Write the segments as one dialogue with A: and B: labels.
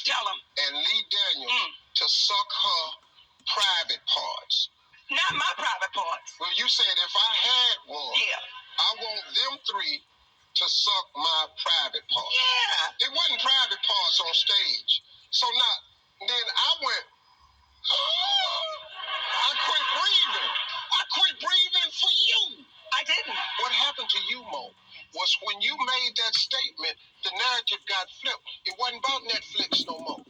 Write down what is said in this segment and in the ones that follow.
A: Tell him.
B: And Lee Daniels to suck her private parts.
A: Not my private parts.
B: Well, you said if I had one, I want them three to suck my private parts.
A: Yeah.
B: It wasn't private parts on stage. So now, then I went, I quit breathing. I quit breathing for you.
A: I didn't.
B: What happened to you, Mo, was when you made that statement, the narrative got flipped. It wasn't about Netflix no more.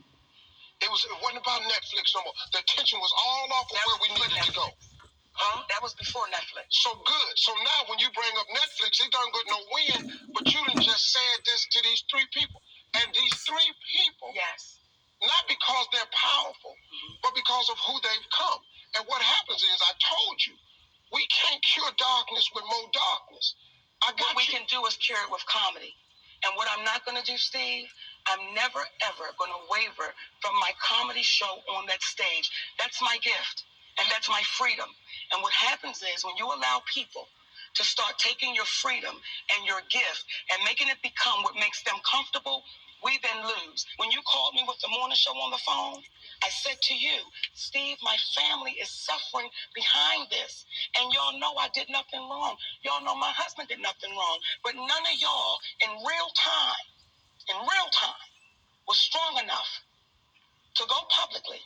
B: It wasn't about Netflix no more. The attention was all off of where we needed to go. Huh?
A: That was before Netflix.
B: So good. So now when you bring up Netflix, it doesn't get no win, but you done just said this to these three people. And these three people, not because they're powerful, but because of who they've come. And what happens is, I told you, we can't cure darkness with more darkness.
A: What we can do is cure it with comedy. And what I'm not going to do, Steve, I'm never, ever going to waver from my comedy show on that stage. That's my gift, and that's my freedom. And what happens is, when you allow people to start taking your freedom and your gift and making it become what makes them comfortable, we then lose. When you called me with the morning show on the phone, I said to you, Steve, my family is suffering behind this. And y'all know I did nothing wrong. Y'all know my husband did nothing wrong. But none of y'all in real time, was strong enough to go publicly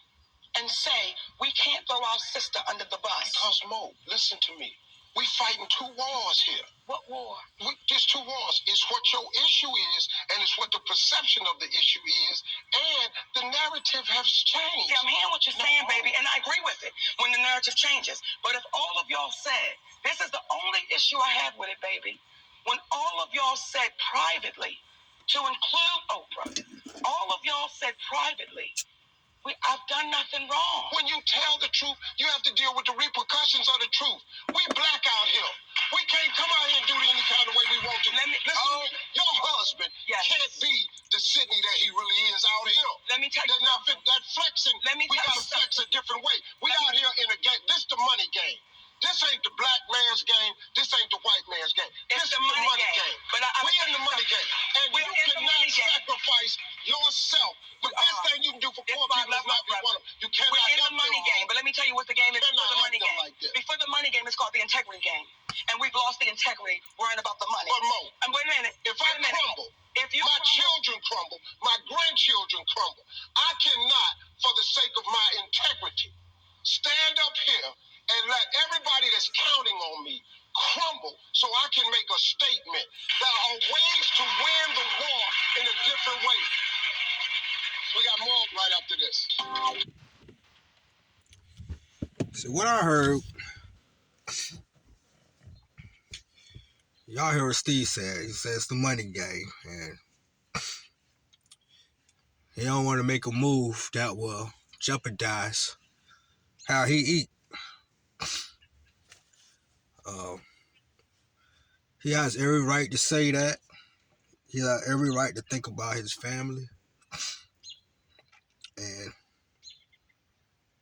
A: and say, we can't throw our sister under the bus.
B: Because, Mo, listen to me. We fighting two wars here.
A: What war?
B: There's two wars. It's what your issue is, and it's what the perception of the issue is, and the narrative has changed.
A: See, I'm hearing what you're saying, baby, and I agree with it when the narrative changes. But if all of y'all said, this is the only issue I have with it, baby, when all of y'all said privately, to include Oprah, all of y'all said privately, I've done nothing wrong.
B: When you tell the truth, you have to deal with the repercussions of the truth. We black out here. We can't come out here and do it any kind of way we want to. Listen, your husband can't be the Sydney that he really is out here.
A: Let me tell you
B: something. That flexing, we got to flex a different way. We out here in a game. This the money game. This ain't the black man's game. This ain't the white man's game.
A: It's
B: this
A: the money game.
B: But we in the money game. And you cannot sacrifice yourself. The best thing you can do for poor people is not be one of them. You cannot
A: We're in the money game. But let me tell you what the game is before the money game. Before the money game, it's called the integrity game. And we've lost the integrity worrying about the money.
B: But Mo,
A: and wait a minute.
B: If I crumble, my children crumble, my grandchildren crumble, I cannot, for the sake of my integrity, stand up here and let everybody that's counting on me crumble so I can make a statement. There are ways to win the war in a different way. We got more right after this.
C: So what I heard, y'all heard what Steve said. He said it's the money game, and he don't want to make a move that will jeopardize how he eat. He has every right to say that. He has every right to think about his family. And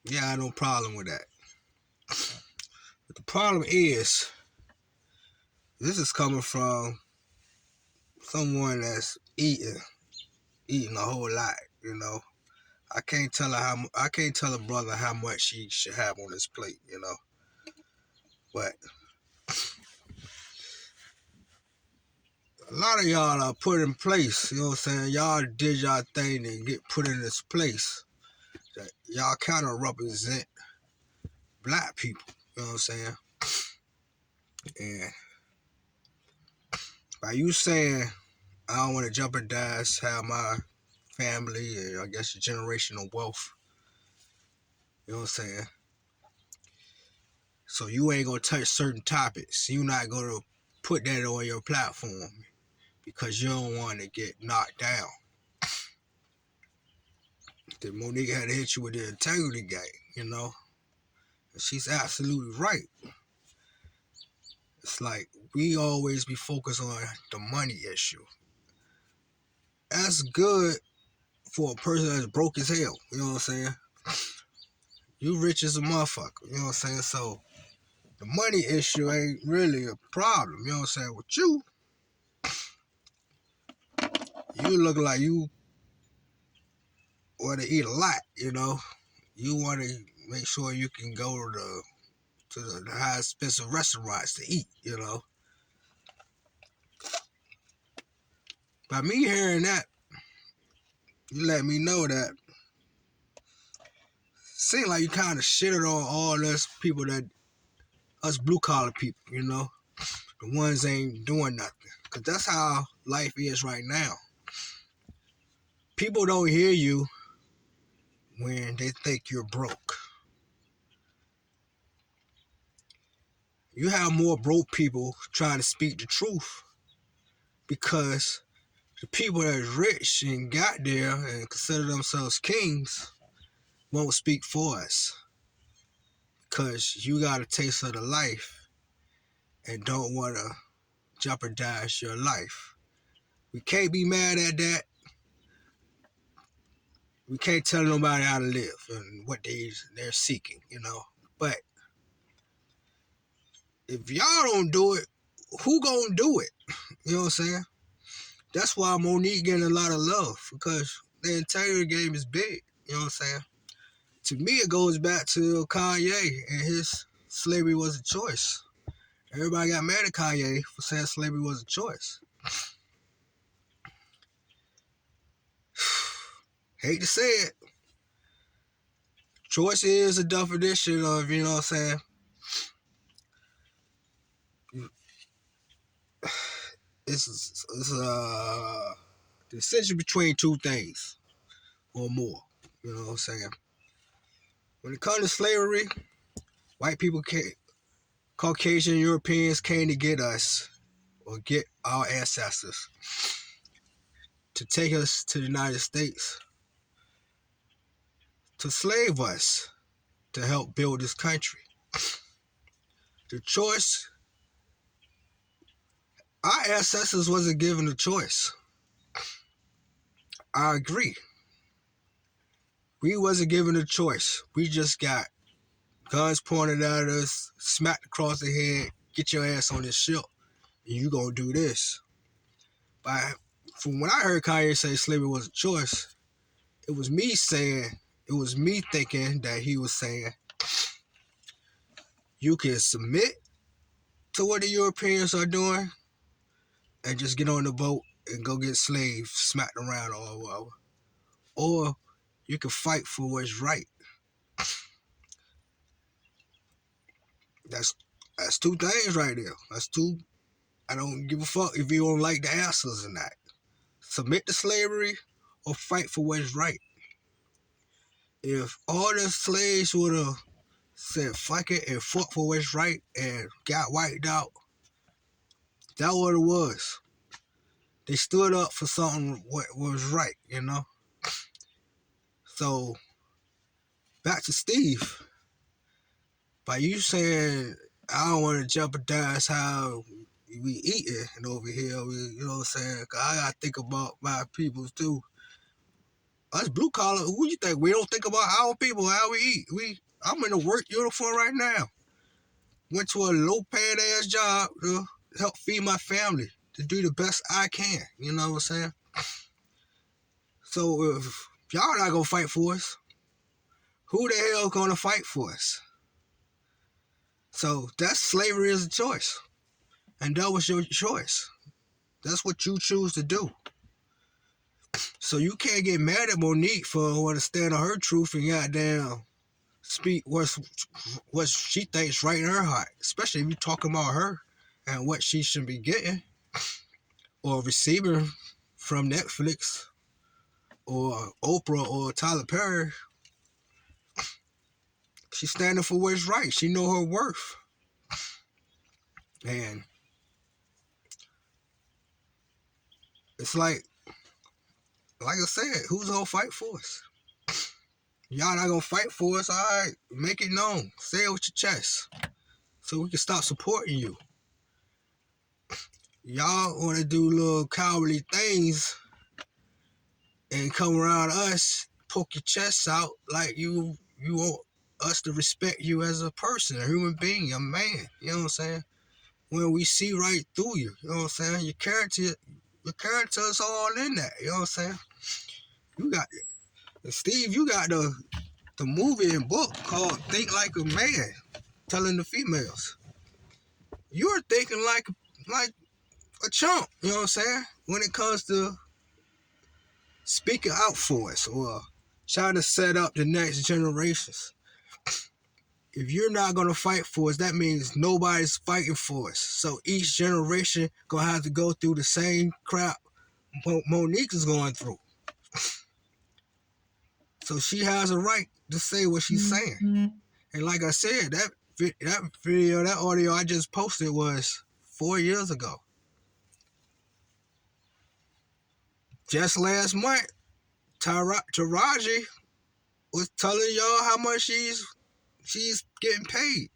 C: yeah, I have no problem with that. But the problem is, this is coming from someone that's eating a whole lot, you know. I can't tell a brother how much he should have on his plate, you know. But a lot of y'all are put in place, you know what I'm saying? Y'all did y'all thing and get put in this place. That y'all kind of represent black people, you know what I'm saying? And by you saying, I don't want to jeopardize how my family and I guess the generational wealth, you know what I'm saying? So you ain't going to touch certain topics. You're not going to put that on your platform because you don't want to get knocked down. Then Monique had to hit you with the integrity game, you know? And she's absolutely right. It's like we always be focused on the money issue. That's good for a person that's broke as hell, you know what I'm saying? You rich as a motherfucker, you know what I'm saying? So the money issue ain't really a problem, you know what I'm saying? With you, you look like you want to eat a lot, you know. You want to make sure you can go to the high expensive restaurants to eat, you know. By me hearing that, you let me know that seems like you kind of shitted on all us people us blue collar people, you know. The ones ain't doing nothing. Because that's how life is right now. People don't hear you when they think you're broke. You have more broke people trying to speak the truth because the people that's rich and got there and consider themselves kings won't speak for us because you got a taste of the life and don't want to jeopardize your life. We can't be mad at that. We can't tell nobody how to live and what they're seeking, you know. But if y'all don't do it, who gonna do it? You know what I'm saying? That's why Monique getting a lot of love, because the integrity game is big. You know what I'm saying? To me, it goes back to Kanye and his slavery was a choice. Everybody got mad at Kanye for saying slavery was a choice. Hate to say it. Choice is a definition of, you know what I'm saying? It's the decision between two things or more. You know what I'm saying? When it comes to slavery, white people can't, Caucasian Europeans came to get us or get our ancestors to take us to the United States to slave us to help build this country. The choice, our ancestors wasn't given a choice. I agree. We wasn't given a choice. We just got guns pointed at us, smacked across the head, get your ass on this ship, and you gonna do this. But from when I heard Kanye say slavery was a choice, it was me thinking that he was saying you can submit to what the Europeans are doing and just get on the boat and go get slaves smacked around or whatever. Or you can fight for what's right. That's two things right there. That's two. I don't give a fuck if you don't like the answers or not. Submit to slavery or fight for what's right. If all the slaves would have said fuck it and fought for what's right and got wiped out, that's what it was. They stood up for something what was right, you know? So, back to Steve. By you saying, I don't want to jeopardize how we eating over here, you know what I'm saying? Cause I gotta think about my people too. Us blue collar, who you think? We don't think about our people, how we eat. I'm in a work uniform right now. Went to a low-paid ass job to help feed my family, to do the best I can. You know what I'm saying? So if y'all not gonna fight for us, who the hell gonna fight for us? So that's slavery is a choice. And that was your choice. That's what you choose to do. So you can't get mad at Monique for wanting to stand on her truth and goddamn speak what she thinks right in her heart. Especially if you're talking about her and what she should be getting or receiving from Netflix or Oprah or Tyler Perry. She's standing for what's right. She know her worth. And it's like I said, who's gonna fight for us? Y'all not gonna fight for us, all right? Make it known. Say it with your chest so we can stop supporting you. Y'all want to do little cowardly things and come around us, poke your chest out like you want us to respect you as a person, a human being, a man. You know what I'm saying? When we see right through you, you know what I'm saying? Your character is all in that. You know what I'm saying? You got And Steve, you got the movie and book called Think Like a Man, telling the females. You're thinking like a chump, you know what I'm saying? When it comes to speaking out for us or trying to set up the next generations. If you're not going to fight for us, that means nobody's fighting for us. So each generation going to have to go through the same crap Monique is going through. So she has a right to say what she's saying. And like I said, that video, that audio I just posted was 4 years ago. Just last month, Taraji was telling y'all how much she's getting paid.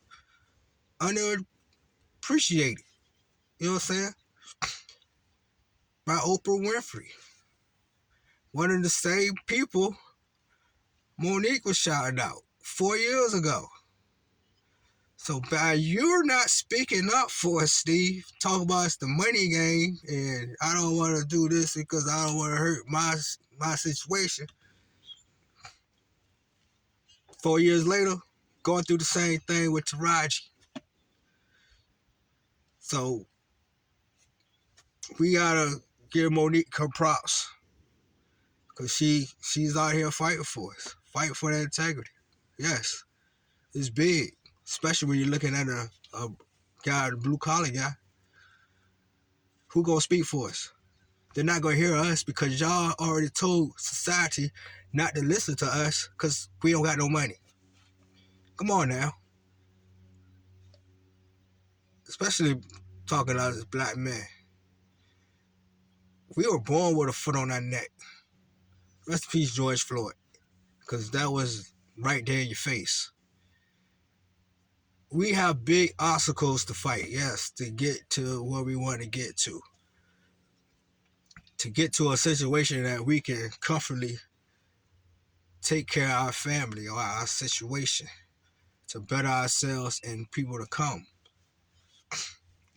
C: Underappreciated. You know what I'm saying? By Oprah Winfrey. One of the same people Monique was shouting out 4 years ago. So by you're not speaking up for us, Steve, talk about it's the money game and I don't want to do this because I don't want to hurt my situation. 4 years later, going through the same thing with Taraji. So we gotta give Monique her props. Cause she's out here fighting for us. Fighting for that integrity. Yes. It's big. Especially when you're looking at a guy, a blue collar guy. Who gonna speak for us? They're not gonna hear us because y'all already told society not to listen to us because we don't got no money. Come on now. Especially talking about as black men. We were born with a foot on our neck. Rest in peace, George Floyd. Because that was right there in your face. We have big obstacles to fight, yes, to get to where we want to get to. To get to a situation that we can comfortably take care of our family or our situation. To better ourselves and people to come.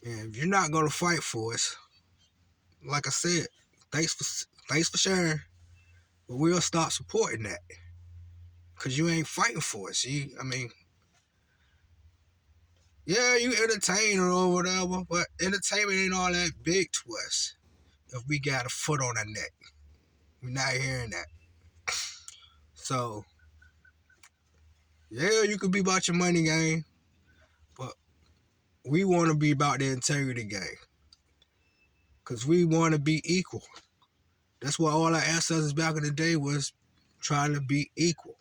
C: And if you're not going to fight for us, like I said, thanks for sharing, but we'll stop supporting that. Because you ain't fighting for us. Yeah, you entertain or whatever, but entertainment ain't all that big to us if we got a foot on our neck. We're not hearing that. So, yeah, you could be about your money game, but we want to be about the integrity game. Because we want to be equal. That's what all our ancestors back in the day was trying to be equal.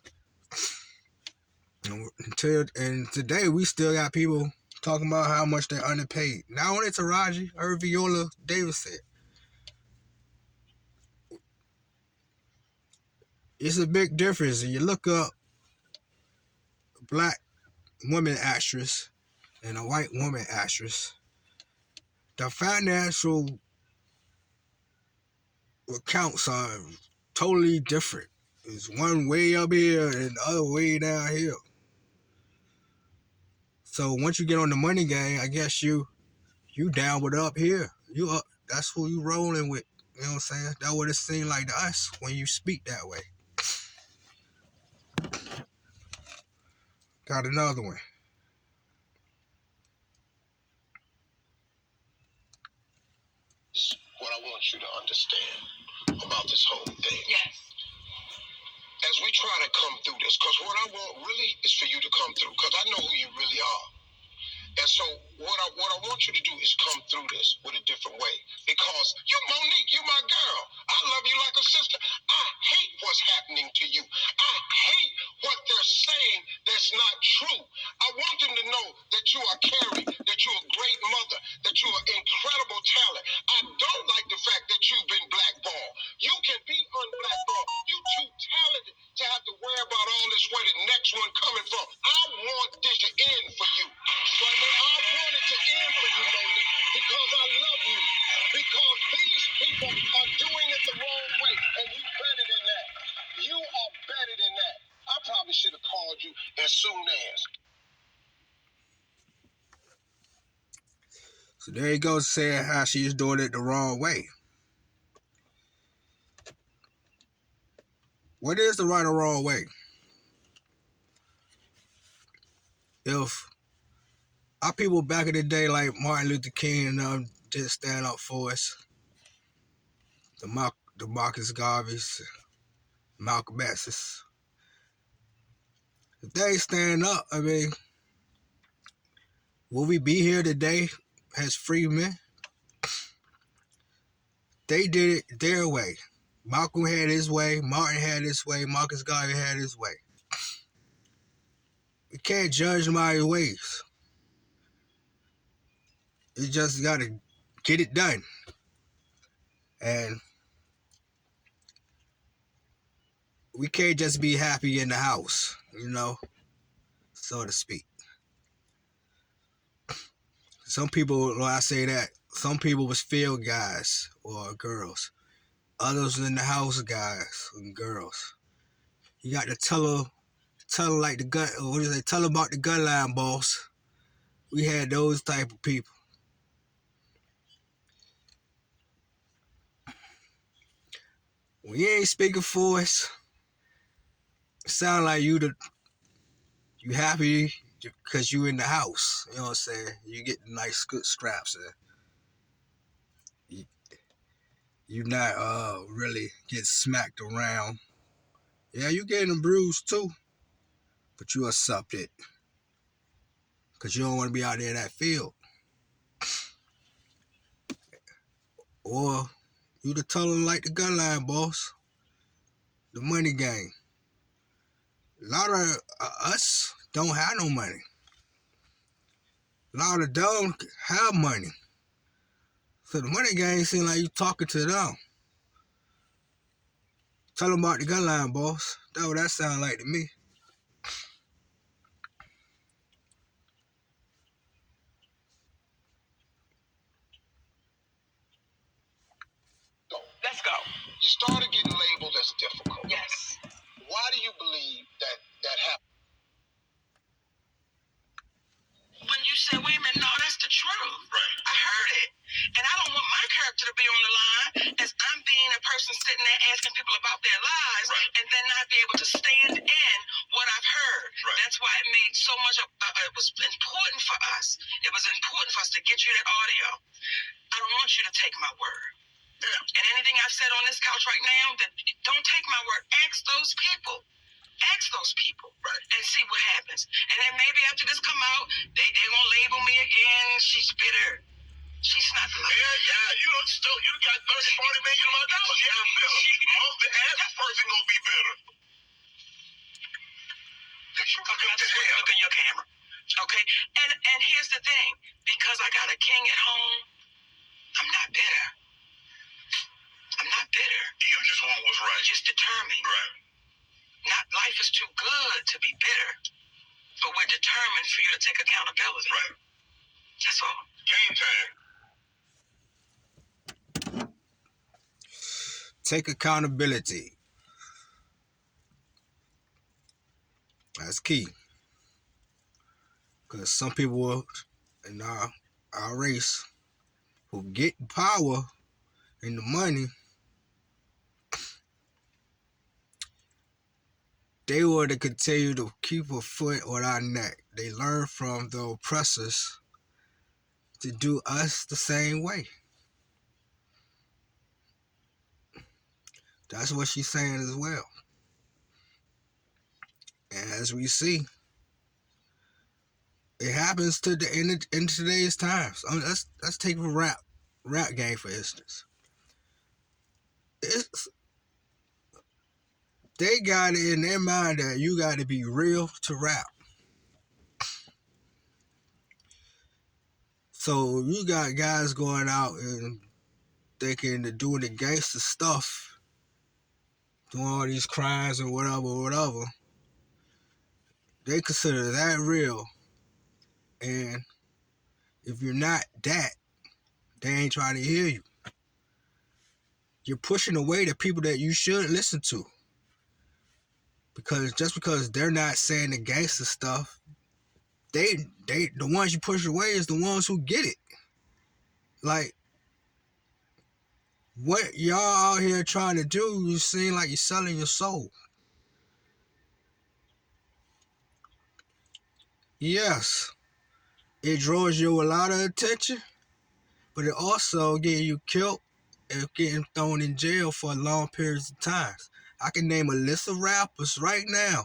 C: And today we still got people talking about how much they're underpaid. Not only Taraji, Viola Davis said. It's a big difference. You look up a black woman actress and a white woman actress. The financial accounts are totally different. There's one way up here and the other way down here. So once you get on the money game, I guess you down with up here. You up. That's who you rolling with. You know what I'm saying? That's what it seems like to us when you speak that way. Got another one.
B: What I want you to understand about this whole thing.
A: Yes.
B: As we try to come through this, because what I want really is for you to come through, because I know who you really are. And so what I want you to do is come through this with a different way. Because you, Monique, you my girl. I love you like a sister. I hate what's happening to you. I hate what they're saying that's not true. I want them to know that you are Carrie, that you're a great mother, that you're an incredible talent. I don't like the fact that you've been blackballed. You can be unblackballed. You too talented to have to worry about all this where the next one coming from. I want this to end for you. So I want it to end for you, Monique, because I love you. Because these people are doing it the wrong way, and you better than that. You are better than that. I probably should have called you as soon as.
C: So there you go, saying how she's doing it the wrong way. what is the right or wrong way? If our people back in the day, like Martin Luther King and them, didn't stand up for us, the Marcus Garveys, Malcolm X's, if they stand up, I mean, will we be here today as free men? They did it their way. Malcolm had his way, Martin had his way, Marcus Garvey had his way. We can't judge my ways. You just gotta get it done. And we can't just be happy in the house, you know, so to speak. Some people, when I say that, some people was field guys or girls. Others in the house guys and girls. You got to tell her like the gun, what do they tell her about the gun line boss. We had those type of people. When you ain't speaking for us, it sound like you happy because you in the house. You know what I'm saying? You get nice good scraps and you not really get smacked around. Yeah, you getting bruised too, but you accept it because you don't want to be out there in that field. Or you to tell them like the gun line boss, the money gang. A lot of us don't have no money. A lot of them don't have money. So the money gang seem like you talking to them. Tell them about the gun line boss. That's what that sound like to me.
A: Let's go.
B: You started getting labeled as difficult.
A: Yes.
B: Why do you believe that happened?
A: When you say, wait a minute, no, that's the truth. Right. I heard it. And I don't want my character to be on the line as I'm being a person sitting there asking people about their lives, right, and then not be able to stand in what I've heard. Right. That's why it made so much of it was important for us. It was important for us to get you that audio. I don't want you to take my word. Yeah. And anything I've said on this couch right now, that don't take my word. Ask those people. Ask those people, right, and see what happens. And then maybe after this come out, they're going to label me again. She's bitter. She's not bitter.
B: Yeah, you got $30-40 million. Yeah, the average person going to be bitter.
A: Look in your camera. Okay? And here's the thing. Because I got a king at home, I'm not bitter. I'm not bitter.
B: You just want what's right.
A: I'm just determined.
B: Right.
A: Not life is too good to be bitter, but we're determined for you to take accountability.
B: Right.
A: That's all.
B: Game time.
C: Take accountability. That's key. Because some people in our race who get power and the money, they were to continue to keep a foot on our neck. They learn from the oppressors to do us the same way. That's what she's saying as well. And as we see, it happens to in today's times. I mean, let's take a rap game for instance. They got it in their mind that you got to be real to rap. So you got guys going out and thinking they're doing the gangster stuff, doing all these crimes and whatever. They consider that real. And if you're not that, they ain't trying to hear you. You're pushing away the people that you should listen to. Because just because they're not saying the gangster stuff, the ones you push away is the ones who get it. Like, what y'all out here trying to do, you seem like you're selling your soul. yes, it draws you a lot of attention, but it also getting you killed and getting thrown in jail for long periods of time. I can name a list of rappers right now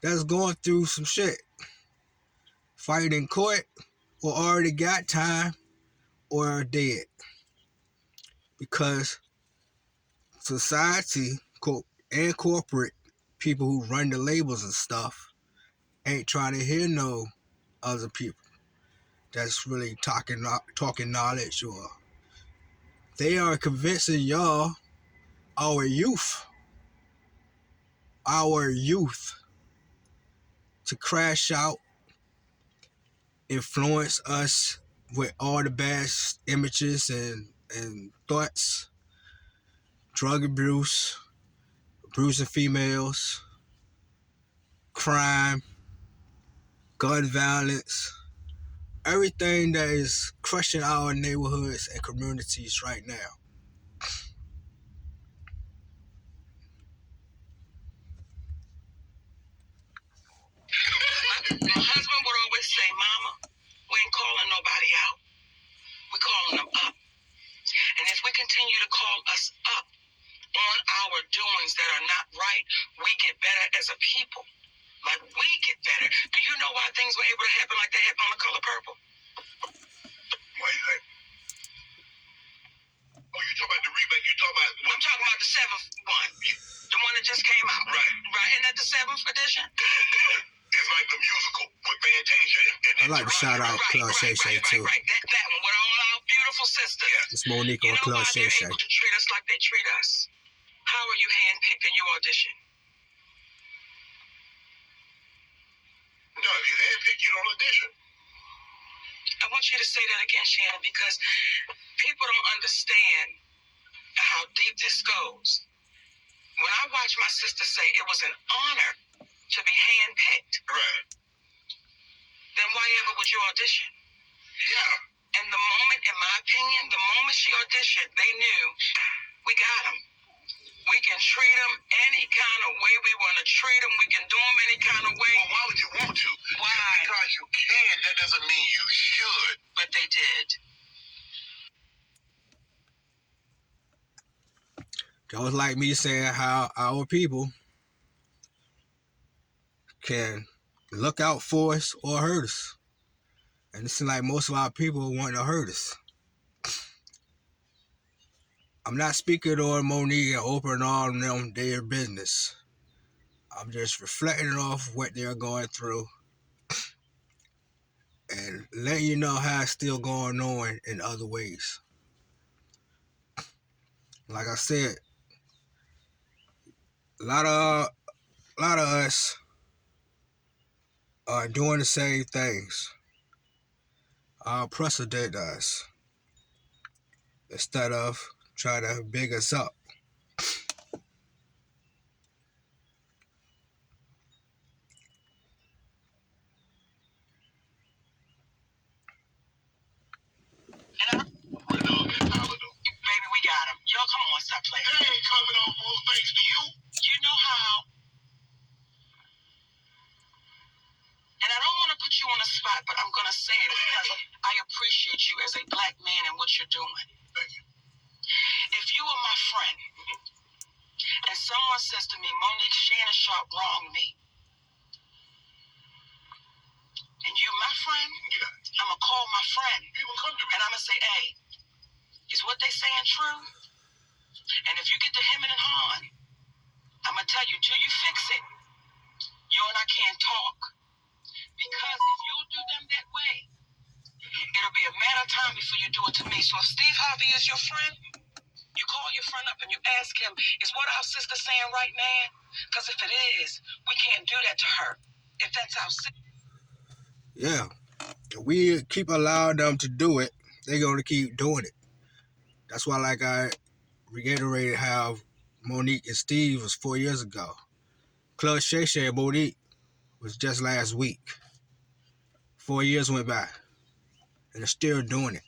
C: that's going through some shit, fighting in court, or already got time, or are dead. Because society and corporate people who run the labels and stuff ain't trying to hear no other people that's really talking knowledge, or they are convincing y'all, our youth, to crash out, influence us with all the bad images and thoughts, drug abuse, abusing females, crime, gun violence, everything that is crushing our neighborhoods and communities right now.
A: My husband would always say, Mama, we ain't calling nobody out. We're calling them up. And if we continue to call us up on our doings that are not right, we get better as a people. Like, we get better. Do you know why things were able to happen like they happened on The Color Purple? Wait. Oh, you talking about the remake? You talking about? I'm talking about the 7th one. The one that just came out. Right. Isn't that the 7th edition? It's like the musical with Fantasia.
C: I'd like to shout out Club Shay Shay too.
A: Right. That one with all our beautiful sisters. Yeah.
C: It's Monique on Club Shay Shay.
A: You know why they're able to treat us like they treat us? How are you handpicked in your audition?
B: No, if you handpicked, you don't audition.
A: I want you to say that again, Shannon, because people don't understand how deep this goes. When I watched my sister say it was an honor to be handpicked,
B: right,
A: then why ever would you audition?
B: Yeah.
A: And the moment, in my opinion, the moment she auditioned, they knew we got them. We can treat them any kind of way we want to treat them. We can do them any kind of way.
B: Well, why would you want to?
A: Why?
B: Just because you can, that doesn't mean you should.
A: But they did.
C: That was like me saying how our people can look out for us or hurt us. And it seems like most of our people want to hurt us. I'm not speaking on Monique and Oprah and all of them, their business. I'm just reflecting off what they're going through and letting you know how it's still going on in other ways. Like I said, a lot of us are doing the same things. Our oppressor did us, instead of trying to big us up.
A: Baby, we got them. Y'all, come on, stop playing.
B: They ain't coming on more thanks to you.
A: You know how. And I don't want to put you on the spot, but I'm going to say it because I appreciate you as a black man and what you're doing.
B: Thank you.
A: If you were my friend and someone says to me, Monique, Shannon Sharp wronged me, and you my friend,
B: Yeah.
A: I'm going to call my friend
B: People come to me.
A: and I'm going to say, hey, is what they saying true? And if you get to hemming and hawing, I'm going to tell you, till you fix it, you and I can't talk. Because if you'll do them that way, it'll be a matter of time before you do it to me. So if Steve Harvey is your friend, you call your friend up and you ask him, is what our sister saying right, man? Because if it is, we can't do that to her. If that's our sister.
C: Yeah. If we keep allowing them to do it, they're going to keep doing it. That's why, like I reiterated how Monique and Steve was 4 years ago. Club Shay Shay and Monique was just last week. 4 years went by, and they're still doing it.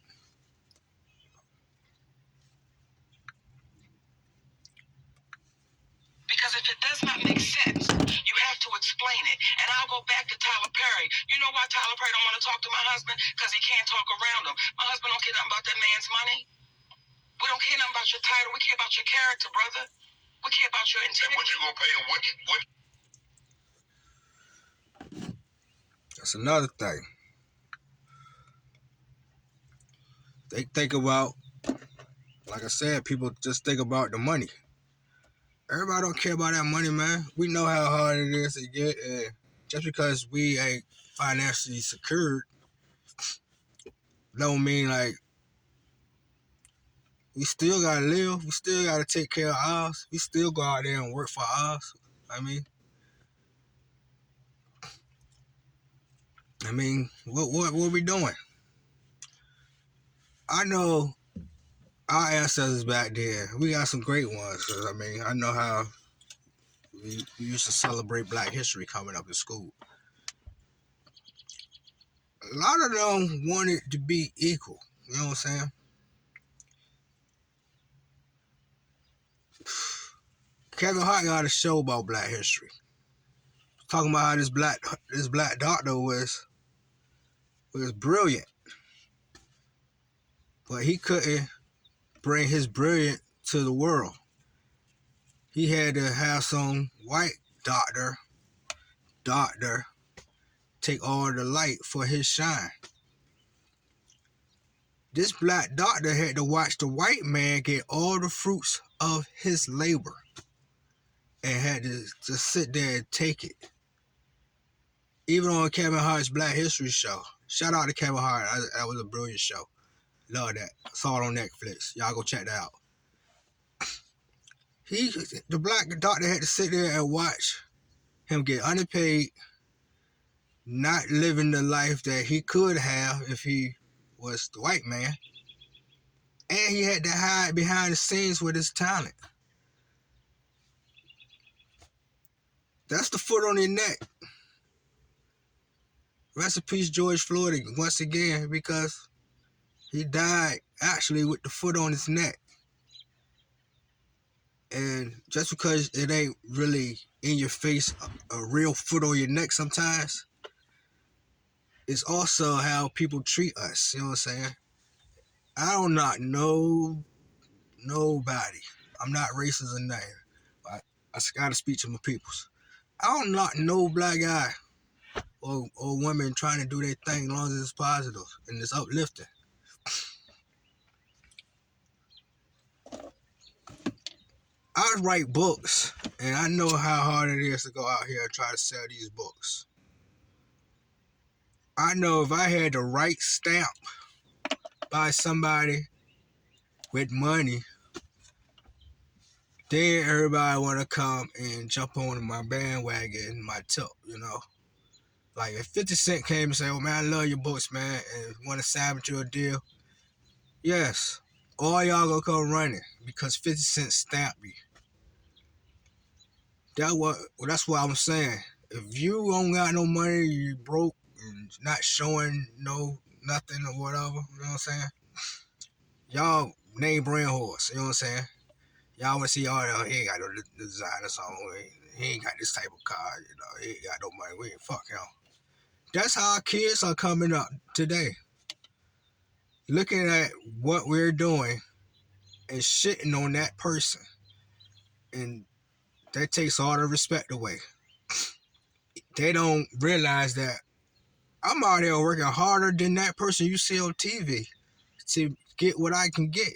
A: Because if it does not make sense, you have to explain it. And I'll go back to Tyler Perry. You know why Tyler Perry don't want to talk to my husband? Because he can't talk around him. My husband don't care nothing about that man's money. We don't care nothing about your title. We care about your character, brother. We care about your integrity. And what you gonna pay him? What?
C: That's another thing. They think about, like I said, people just think about the money. Everybody don't care about that money, man. We know how hard it is to get, and just because we ain't financially secured don't mean like we still gotta live. We still gotta take care of ours. We still go out there and work for ours. I mean, what we doing? I know our ancestors back there, we got some great ones. I mean, I know how we used to celebrate Black History coming up in school. A lot of them wanted to be equal. You know what I'm saying? Kevin Hart got a show about Black history, talking about how this black doctor was brilliant, but he couldn't bring his brilliance to the world. He had to have some white doctor take all the light for his shine. This black doctor had to watch the white man get all the fruits of his labor and had to just sit there and take it. Even on Kevin Hart's Black History show. Shout out to Kevin Hart. That was a brilliant show. Love that. Saw it on Netflix. Y'all go check that out. The black doctor had to sit there and watch him get underpaid, not living the life that he could have if he was the white man. And he had to hide behind the scenes with his talent. That's the foot on your neck. Rest in peace, George Floyd, once again, because he died actually with the foot on his neck. And just because it ain't really in your face, a real foot on your neck sometimes, it's also how people treat us. You know what I'm saying? I don't not know nobody. I'm not racist or nothing. I gotta speak to my peoples. I don't not know black guy or women trying to do their thing as long as it's positive and it's uplifting. I write books, and I know how hard it is to go out here and try to sell these books. I know if I had the right stamp by somebody with money, then everybody want to come and jump on my bandwagon, my tip, you know. Like if 50 Cent came and said, "Oh man, I love your books, man, and want to sign with you a deal," yes, all y'all gonna come running because 50 Cent stamped me. That's what I'm saying. If you don't got no money, you broke, and not showing nothing or whatever, you know what I'm saying? Y'all name brand horse, you know what I'm saying? Y'all want to see, oh, he ain't got no designer song, he ain't got this type of car, you know, he ain't got no money, we ain't fuck him. That's how our kids are coming up today. Looking at what we're doing and shitting on that person. And that takes all the respect away. They don't realize that I'm out here working harder than that person you see on TV to get what I can get.